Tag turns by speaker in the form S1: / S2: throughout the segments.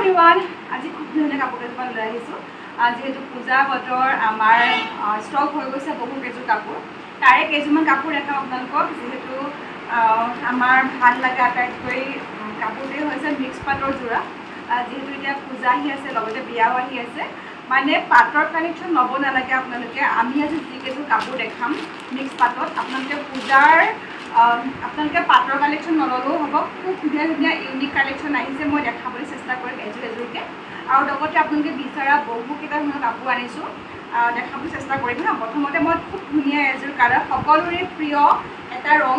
S1: Everyone আজি খুব ধুনীয়া কাপোৰ কেইটামান লৈ আহিছোঁ যিহেতু পূজা বতৰ আমাৰ ষ্টক হৈ গৈছে বহু কেইযোৰ কাপোৰ তাৰে কেইযোৰমান কাপোৰ দেখাম আপোনালোকক যিহেতু আমাৰ ভাল লগা আটাইতকৈ কাপোৰটোৱে হৈছে মিক্স পাটৰ যোৰা যিহেতু এতিয়া পূজা আহি আছে লগতে বিয়াও আহি আছে মানে পাটৰ কালেকশ্যন ল'ব নালাগে আপোনালোকে আমি আজি যিকেইযোৰ কাপোৰ দেখাম মিক্স পাটত আপোনালোকে পূজাৰ আপোনালোকে পাটৰ কালেকশ্যন নল'লেও হ'ব খুব ধুনীয়া ধুনীয়া ইউনিক কালেকশ্যন আহিছে মই দেখাবলৈ চেষ্টা কৰিম এযোৰ এযোৰকৈ আৰু লগতে আপোনালোকে বিচৰা বহুকেইটা ধৰণৰ কাপোৰ আনিছোঁ দেখাবলৈ চেষ্টা কৰিম হা প্ৰথমতে মই খুব ধুনীয়া এযোৰ কালাৰ সকলোৰে প্ৰিয় এটা ৰং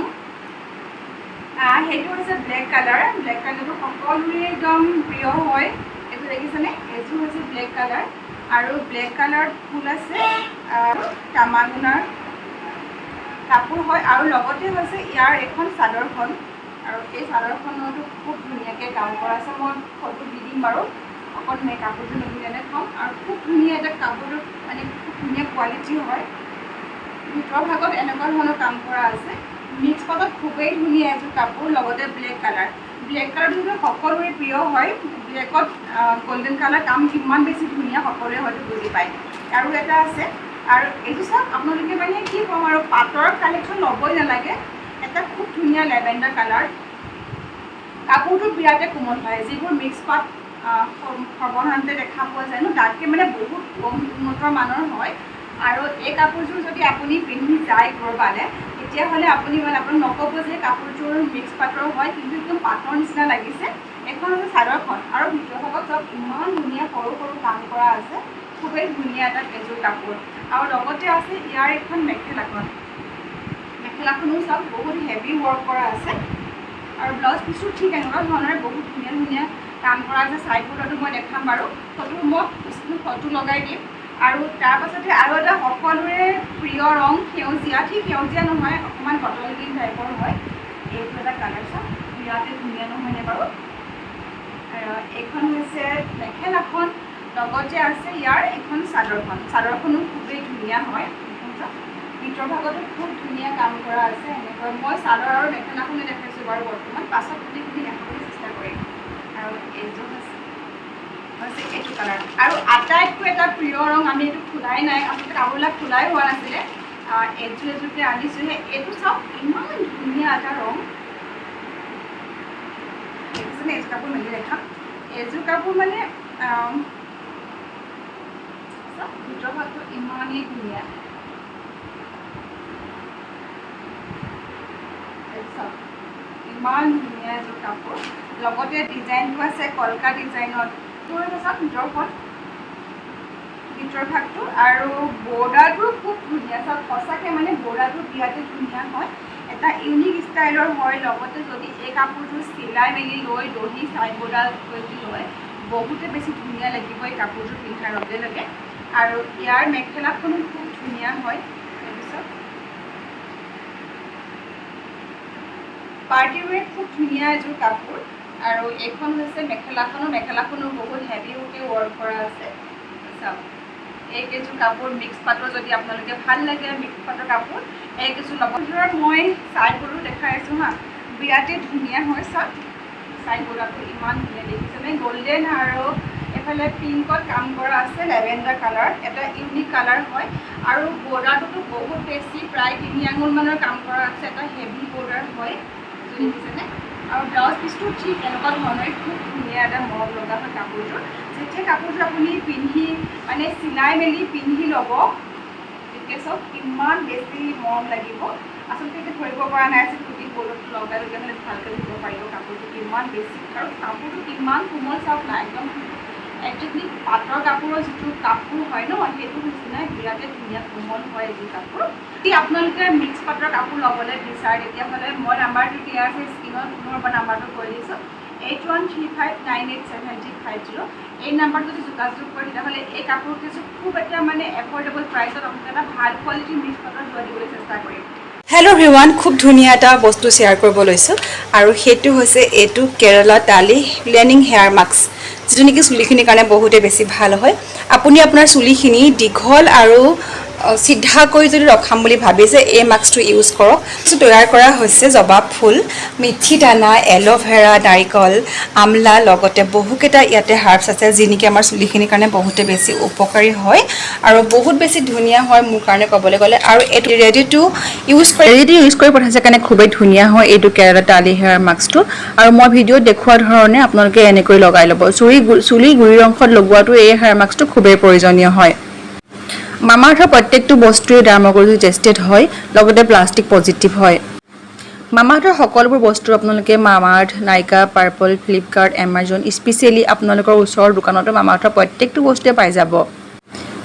S1: সেইটো হৈছে ব্লেক কালাৰটো সকলোৰে একদম প্ৰিয় হয় এইটো দেখিছেনে এযোৰ হৈছে ব্লেক কালাৰ আৰু ব্লেক কালাৰত ফুল আছে আৰু তামাগুণাৰ কাপোৰ হয় আৰু লগতে হৈছে ইয়াৰ এখন চাদৰখন আৰু এই চাদৰখনতো খুব ধুনীয়াকৈ কাম কৰা আছে মই ফটো দি দিম বাৰু অকণ মই কাপোৰটো নতুনকৈ থ'ম আৰু খুব ধুনীয়া এটা কাপোৰটো মানে খুব ধুনীয়া কোৱালিটি হয় ভিতৰৰ ভাগত এনেকুৱা ধৰণৰ কাম কৰা আছে মিক্স পাটত খুবেই ধুনীয়া এযোৰ কাপোৰ লগতে ব্লেক কালাৰটো সকলোৰে প্ৰিয় হয় ব্লেকত গল্ডেন কালাৰ কাম কিমান বেছি ধুনীয়া সকলোৱে হয়তো বুজি পায় আৰু এটা আছে আৰু এইটো চাওক আপোনালোকে মানে কি ক'ম আৰু পাটৰ কালেকশ্যন ল'বই নালাগে এটা খুব ধুনীয়া লেভেণ্ডাৰ কালাৰ কাপোৰটো বিৰাটে কোমল হয় যিবোৰ মিক্স পাট সৰ্বসাধাৰণতে দেখা পোৱা যায় ন তাতকৈ মানে বহুত কম উন্নত মানৰ হয় আৰু এই কাপোৰযোৰ যদি আপুনি পিন্ধি যায় ক'ৰবালে তেতিয়াহ'লে আপুনি মানে আপোনাক নক'ব যে কাপোৰযোৰ মিক্স পাটৰ হয় কিন্তু একদম পাটৰ নিচিনা লাগিছে এখন হৈছে চাদৰখন আৰু ভিতৰৰ ভাগত চব ইমান ধুনীয়া সৰু সৰু কাম কৰা আছে খুবেই ধুনীয়া এটা এযোৰ কাপোৰ আৰু লগতে আছে ইয়াৰ এখন মেখেলাখনো চব বহুত হেভি ৱৰ্ক কৰা আছে আৰু ব্লাউজ পিছো ঠিক এনেকুৱা ধৰণৰ বহুত ধুনীয়া ধুনীয়া কাম কৰা আছে চাইডবোৰ্ডতো মই দেখাম বাৰু ফটো লগাই দিম আৰু তাৰ পাছতে আৰু এটা সকলোৰে প্ৰিয় ৰং সেউজীয়া ঠিক সেউজীয়া নহয় অকণমান বটল গ্ৰীণ টাইপৰ হয় এইটো এটা কালাৰ চাওক বিৰাটেই ধুনীয়া নহয়নে বাৰু এইখন হৈছে মেখেলাখন লগতে আছে ইয়াৰ এখন চাদৰখনো খুবেই ধুনীয়া হয় ভিতৰ ভাগতো খুব ধুনীয়া কাম কৰা আছে এনেকৈ মই চাদৰ আৰু মেখেলাখনে দেখাইছোঁ বাৰু বৰ্তমান পাছত গোটেইখিনি দেখাবলৈ চেষ্টা কৰিম আৰু এইযোৰ হৈছে এইটো কালাৰ আৰু আটাইতকৈ এটা প্ৰিয় ৰং আমি এইটো খোলাই নাই আচলতে কাপোৰবিলাক খোলাই হোৱা নাছিলে এযোৰকৈ আনিছোঁহে এইটো চাওক ইমান ধুনীয়া এটা ৰং দেখিছেনে এইযোৰ কাপোৰ মেলি দেখাম এইযোৰ কাপোৰ মানে ভিতৰ ভাগটো ইমানেই ধুনীয়া ইমান ধুনীয়া এযোৰ কাপোৰ লগতে ডিজাইনটো আছে কলকা ডিজাইনত চাওক ভিতৰ ভাগটো আৰু বৰ্ডাৰটো খুব ধুনীয়া চাওক সঁচাকৈ মানে বৰ্ডাৰটো বিৰাটেই ধুনীয়া হয় এটা ইউনিক ষ্টাইলৰ হয় লগতে যদি এই কাপোৰযোৰ চিলাই মেলি লৈ দহি চাইড বৰ্ডাৰ কৰি লয় বহুতে বেছি ধুনীয়া লাগিব এই কাপোৰযোৰ পিন্ধাৰ লগে লগে আৰু ইয়াৰ মেখেলাখনো খুব ধুনীয়া হয় তাৰপিছত পাৰ্টি ৱেৰ খুব ধুনীয়া এযোৰ কাপোৰ আৰু এইখন হৈছে মেখেলাখনো বহুত হেভিকৈ ৱৰ্ক কৰা আছে চাওক এইকেইযোৰ কাপোৰ মিক্স পাটৰ যদি আপোনালোকে ভাল লাগে মিক্স পাটৰ কাপোৰ এইকেইযোৰ লগৰযোৰৰ মই চাইডবোৰো দেখাই আছোঁ হা বিৰাটেই ধুনীয়া হয় চাওক চাইডবোৰটো ইমান ধুনীয়া দেখিছেনে গল্ডেন আৰু এইফালে পিংকত কাম কৰা আছে লেভেণ্ডাৰ কালাৰ এটা ইউনিক কালাৰ হয় আৰু বৰ্ডাৰটোতো বহুত বেছি প্ৰায় 3 আঙুলমানৰ কাম কৰা আছে এটা হেভি বৰ্ডাৰ হয় দেখিছেনে আৰু ব্লাউজ পিচটো ঠিক এনেকুৱা ধৰণে খুব ধুনীয়া এটা মৰম লগা হয় কাপোৰযোৰ যেতিয়া কাপোৰযোৰ আপুনি পিন্ধি মানে চিলাই মেলি পিন্ধি ল'ব তেতিয়া চব ইমান বেছি মৰম লাগিব আচলতে এতিয়া ধৰিব পৰা নাই যে টুপি বৰ্ডটো লগাই হ'লে ভালকৈ ধৰিব পাৰিব কাপোৰটো কিমান বেছি আৰু কাপোৰটো কিমান কোমল চাওক নাই একদম একজেক্টলি পাটৰ কাপোৰৰ যিটো কাপোৰ হয় ন সেইটো নিচিনাই বিৰাটেই ধুনীয়া কোমল হয় এইযোৰ কাপোৰ যদি আপোনালোকে মিক্স পাটৰ কাপোৰ ল'বলৈ বিচাৰে তেতিয়াহ'লে মই নাম্বাৰটো দিয়া আছে স্ক্ৰীনত পুনৰ নাম্বাৰটো কৈ দিছোঁ 8135987350 এই নাম্বাৰত যদি যোগাযোগ কৰে তেতিয়াহ'লে এই কাপোৰ কিছু খুব এটা মানে এফৰ্ডেবল প্ৰাইচত আপোনালোকে এটা ভাল কোৱালিটিৰ মিক্স পাটৰ যোৰা দিবলৈ চেষ্টা কৰিম
S2: হেল্ল' এভৰিৱান খুব ধুনীয়া এটা বস্তু শ্বেয়াৰ কৰিব লৈছোঁ আৰু সেইটো হৈছে এইটো কেৰালা টালি প্লেনিং হেয়াৰ মাস্ক যিটো নেকি চুলিখিনিৰ কাৰণে বহুতে বেছি ভাল হয় আপুনি আপোনাৰ চুলিখিনি দীঘল আৰু সিধাকৈ যদি ৰখাম বুলি ভাবিছে এই মাস্কটো ইউজ কৰক। তৈয়াৰ কৰা হৈছে জবা ফুল, মেথি দানা, এল'ভেৰা, নাৰিকল, আমলা, লগতে বহুকেইটা ইয়াতে হাৰ্বছ আছে যি নেকি আমাৰ চুলিখিনিৰ কাৰণে বহুতে বেছি উপকাৰী হয় আৰু বহুত বেছি ধুনীয়া হয় মোৰ কাৰণে ক'বলৈ গ'লে। আৰু এইটো ৰেডি টু ইউজ কৰি পঠাইছে কাৰণে খুবেই ধুনীয়া হয় এইটো কেৰালা তালি হেয়াৰ মাস্কটো। আৰু মই ভিডিঅ'ত দেখুওৱা ধৰণে আপোনালোকে এনেকৈ লগাই ল'ব। চুলি গুৰিৰ অংশত লগোৱাটো এই হেয়াৰ মাস্কটো খুবেই প্ৰয়োজনীয় হয়। মামাআৰ্থৰ প্ৰত্যেকটো বস্তুৱে ডাৰ্মাকোলজি টেষ্টেড হয়, লগতে প্লাষ্টিক পজিটিভ হয়। মামাআৰ্থৰ সকলোবোৰ বস্তু আপোনালোকে মামাআৰ্থ, নাইকা, পাৰ্পল, ফ্লিপকাৰ্ট, এমাজন, স্পেচিয়েলি আপোনালোকৰ ওচৰৰ দোকানতো মামাআৰ্থৰ প্ৰত্যেকটো বস্তুৱে পাই যাব।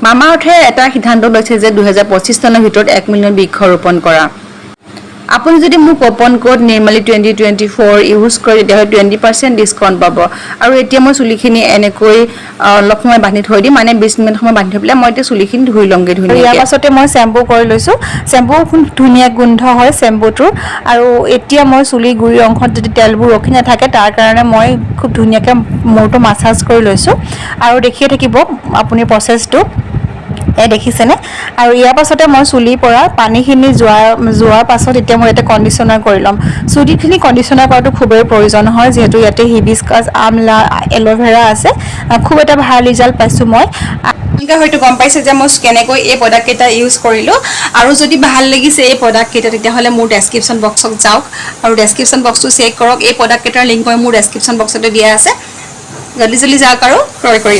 S2: মামাআৰ্থে এটা সিদ্ধান্ত লৈছে যে 2025 চনৰ ভিতৰত 1 মিলিয়ন বৃক্ষ ৰোপণ কৰা। আপুনি যদি মোৰ কুপন কোড নিৰ্মালি 2024 ইউজ কৰে তেতিয়াহ'লে 20% ডিছকাউণ্ট পাব। আৰু এতিয়া মই চুলিখিনি এনেকৈ অলপ সময় বান্ধি থৈ দিম, মানে 20 মিনিট সময় বান্ধি থৈ পেলাই মই এতিয়া চুলিখিনি ধুই লওঁগৈ ধুনীয়াকৈ। ইয়াৰ পাছতে মই শ্বেম্পু কৰি লৈছোঁ। শ্বেম্পু ধুনীয়া গোন্ধ হয় শ্বেম্পুটোৰ। আৰু এতিয়া মই চুলিৰ গুৰিৰ অংশত যদি তেলবোৰ ৰখি নাথাকে তাৰ কাৰণে মই খুব ধুনীয়াকৈ মূৰটো মাছাজ কৰি লৈছোঁ। আৰু দেখিয়ে থাকিব আপুনি প্ৰচেছটো, দেখিছেনে? আৰু ইয়াৰ পাছতে মই চুলিৰ পৰা পানীখিনি যোৱাৰ পাছত এতিয়া মই ইয়াতে কণ্ডিশ্যনাৰ কৰি ল'ম। চুলিখিনি কণ্ডিশ্যনাৰ কৰাটো খুবেই প্ৰয়োজন হয় যিহেতু ইয়াতে হিবিস্কাছ, আমলা, এল'ভেৰা আছে। খুব এটা ভাল ৰিজাল্ট পাইছোঁ মই। আপোনালোকে হয়তো গম পাইছে যে মই কেনেকৈ এই প্ৰডাক্টকেইটা ইউজ কৰিলোঁ। আৰু যদি ভাল লাগিছে এই প্ৰডাক্টকেইটা তেতিয়াহ'লে মোৰ ডেছক্ৰিপশ্যন বক্সত যাওক আৰু ডেছক্ৰিপশ্যন বক্সটো চেক কৰক। এই প্ৰডাক্টকেইটাৰ লিংক মই মোৰ ডেছক্ৰিপশ্যন বক্সতে দিয়া আছে। জল্দি যাওক আৰু ক্ৰয় কৰি